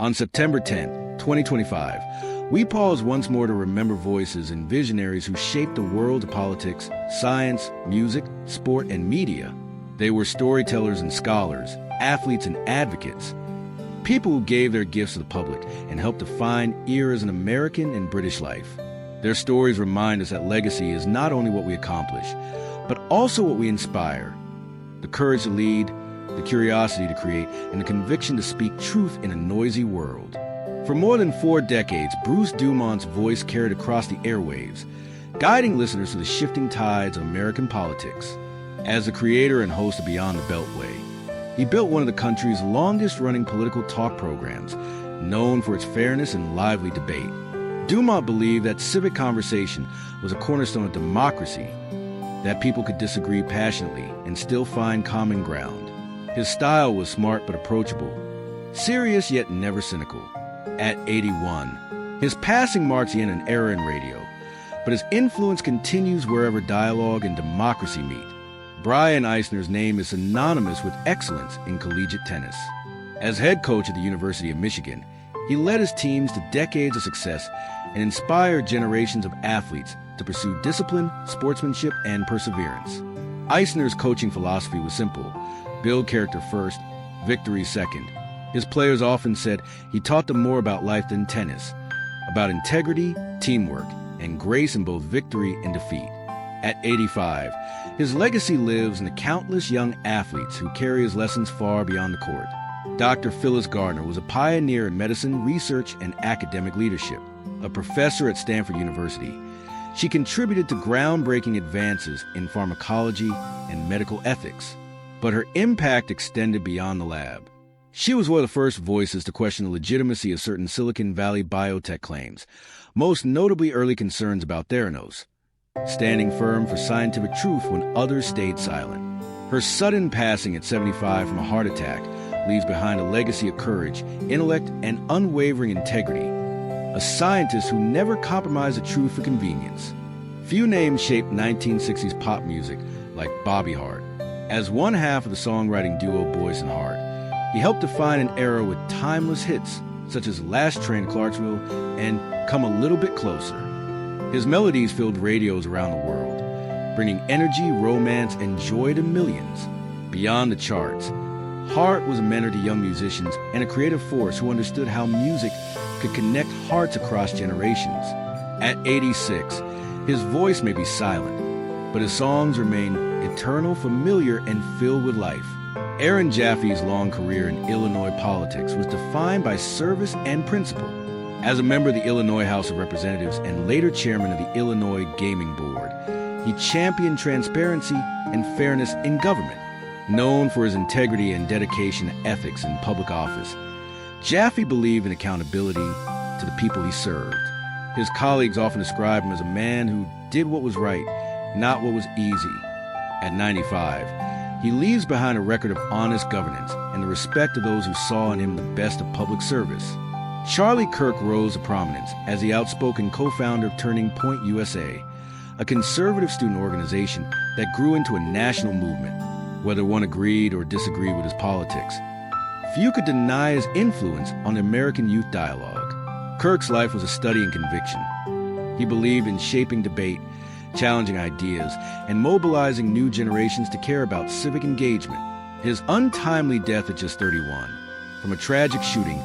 On September 10, 2025, we pause once more to remember voices and visionaries who shaped the world of politics, science, music, sport, and media. They were storytellers and scholars, athletes and advocates, people who gave their gifts to the public and helped define eras in American and British life. Their stories remind us that legacy is not only what we accomplish, but also what we inspire. The courage to lead, the curiosity to create, and the conviction to speak truth in a noisy world. For more than 4 decades, Bruce Dumont's voice carried across the airwaves, guiding listeners through the shifting tides of American politics. As the creator and host of Beyond the Beltway, he built one of the country's longest-running political talk programs, known for its fairness and lively debate. Dumont believed that civic conversation was a cornerstone of democracy, that people could disagree passionately and still find common ground. His style was smart but approachable, serious yet never cynical. At 81, his passing marks the end of an era in radio, but his influence continues wherever dialogue and democracy meet. Brian Eisner's name is synonymous with excellence in collegiate tennis. As head coach at the University of Michigan, he led his teams to decades of success and inspired generations of athletes to pursue discipline, sportsmanship, and perseverance. Eisner's coaching philosophy was simple: build character first, victory second. His players often said he taught them more about life than tennis, about integrity, teamwork, and grace in both victory and defeat. At 85, his legacy lives in the countless young athletes who carry his lessons far beyond the court. Dr. Phyllis Gardner was a pioneer in medicine, research, and academic leadership. A professor at Stanford University, she contributed to groundbreaking advances in pharmacology and medical ethics. But her impact extended beyond the lab. She was one of the first voices to question the legitimacy of certain Silicon Valley biotech claims, most notably early concerns about Theranos, standing firm for scientific truth when others stayed silent. Her sudden passing at 75 from a heart attack leaves behind a legacy of courage, intellect, and unwavering integrity, a scientist who never compromised the truth for convenience. Few names shaped 1960s pop music like Bobby Hart. As one half of the songwriting duo Boyce and Hart, he helped define an era with timeless hits such as Last Train to Clarksville and Come a Little Bit Closer. His melodies filled radios around the world, bringing energy, romance, and joy to millions. Beyond the charts, Hart was a mentor to young musicians and a creative force who understood how music could connect hearts across generations. At 86, his voice may be silent, but his songs remain eternal, familiar, and filled with life. Aaron Jaffe's long career in Illinois politics was defined by service and principle. As a member of the Illinois House of Representatives and later chairman of the Illinois Gaming Board, he championed transparency and fairness in government. Known for his integrity and dedication to ethics in public office, Jaffe believed in accountability to the people he served. His colleagues often described him as a man who did what was right, not what was easy. At 95, he leaves behind a record of honest governance and the respect of those who saw in him the best of public service. Charlie Kirk rose to prominence as the outspoken co-founder of Turning Point USA, a conservative student organization that grew into a national movement, whether one agreed or disagreed with his politics. Few could deny his influence on the American youth dialogue. Kirk's life was a study in conviction. He believed in shaping debate, challenging ideas, and mobilizing new generations to care about civic engagement. His untimely death at just 31, from a tragic shooting,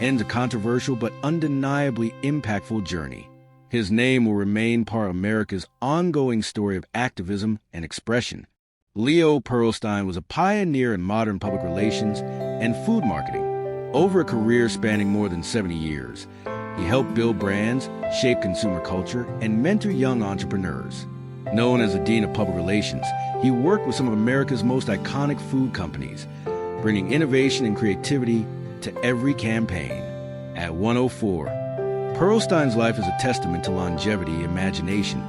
ends a controversial but undeniably impactful journey. His name will remain part of America's ongoing story of activism and expression. Leo Pearlstein was a pioneer in modern public relations and food marketing. Over a career spanning more than 70 years, he helped build brands, shape consumer culture, and mentor young entrepreneurs. Known as the Dean of Public Relations, he worked with some of America's most iconic food companies, bringing innovation and creativity to every campaign. At 104, Pearlstein's life is a testament to longevity, imagination,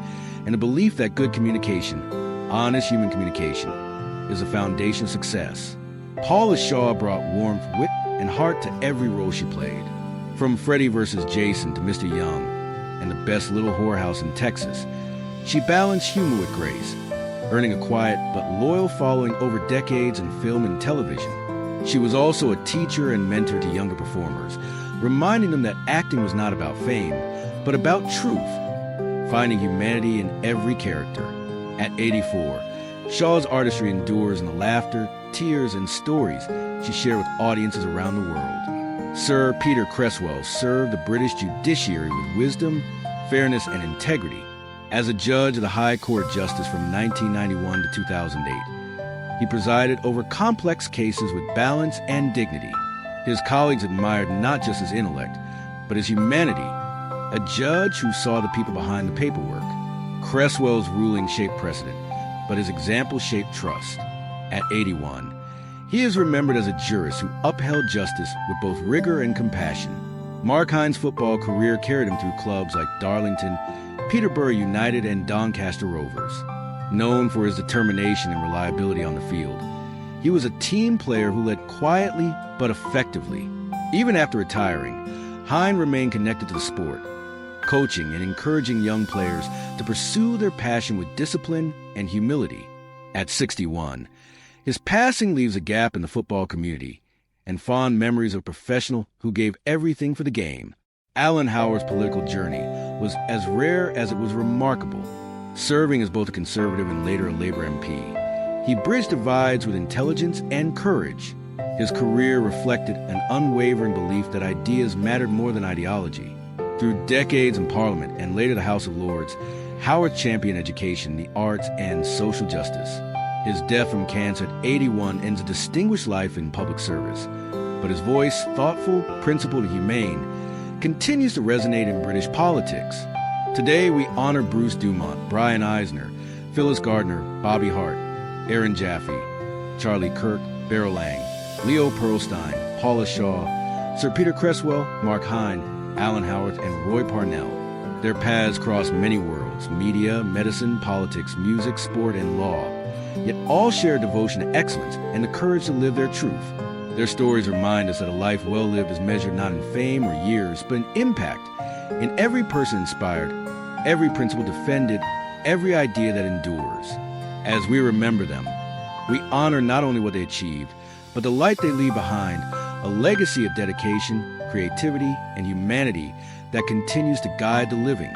and the belief that good communication, honest human communication, is a foundation of success. Paula Shaw brought warmth, wit, and heart to every role she played. From Freddie vs. Jason to Mr. Young and the best little whorehouse in Texas, she balanced humor with grace, earning a quiet but loyal following over decades in film and television. She was also a teacher and mentor to younger performers, reminding them that acting was not about fame, but about truth, finding humanity in every character. At 84, Shaw's artistry endures in the laughter, tears, and stories she shared with audiences around the world. Sir Peter Cresswell served the British judiciary with wisdom, fairness, and integrity. As a judge of the High Court of Justice from 1991 to 2008, he presided over complex cases with balance and dignity. His colleagues admired not just his intellect, but his humanity, a judge who saw the people behind the paperwork. Cresswell's ruling shaped precedent, but his example shaped trust. At 81, he is remembered as a jurist who upheld justice with both rigor and compassion. Markine's football career carried him through clubs like Darlington, Peterborough United, and Doncaster Rovers. Known for his determination and reliability on the field, he was a team player who led quietly but effectively. Even after retiring, Hine remained connected to the sport, coaching and encouraging young players to pursue their passion with discipline and humility. At 61, his passing leaves a gap in the football community and fond memories of a professional who gave everything for the game. Alan Howard's political journey was as rare as it was remarkable, serving as both a conservative and later a Labour MP. He bridged divides with intelligence and courage. His career reflected an unwavering belief that ideas mattered more than ideology. Through decades in Parliament and later the House of Lords, Howard championed education, the arts, and social justice. His death from cancer at 81 ends a distinguished life in public service, but his voice, thoughtful, principled, and humane, continues to resonate in British politics. Today, we honor Bruce Dumont, Brian Eisner, Phyllis Gardner, Bobby Hart, Aaron Jaffe, Charlie Kirk, Beryl Lang, Leo Pearlstein, Paula Shaw, Sir Peter Cresswell, Mark Hine, Alan Howard, and Roy Parnell. Their paths cross many worlds: media, medicine, politics, music, sport, and law. Yet all share a devotion to excellence and the courage to live their truth. Their stories remind us that a life well lived is measured not in fame or years, but in impact, in every person inspired, every principle defended, every idea that endures. As we remember them, we honor not only what they achieved, but the light they leave behind, a legacy of dedication, creativity, and humanity that continues to guide the living.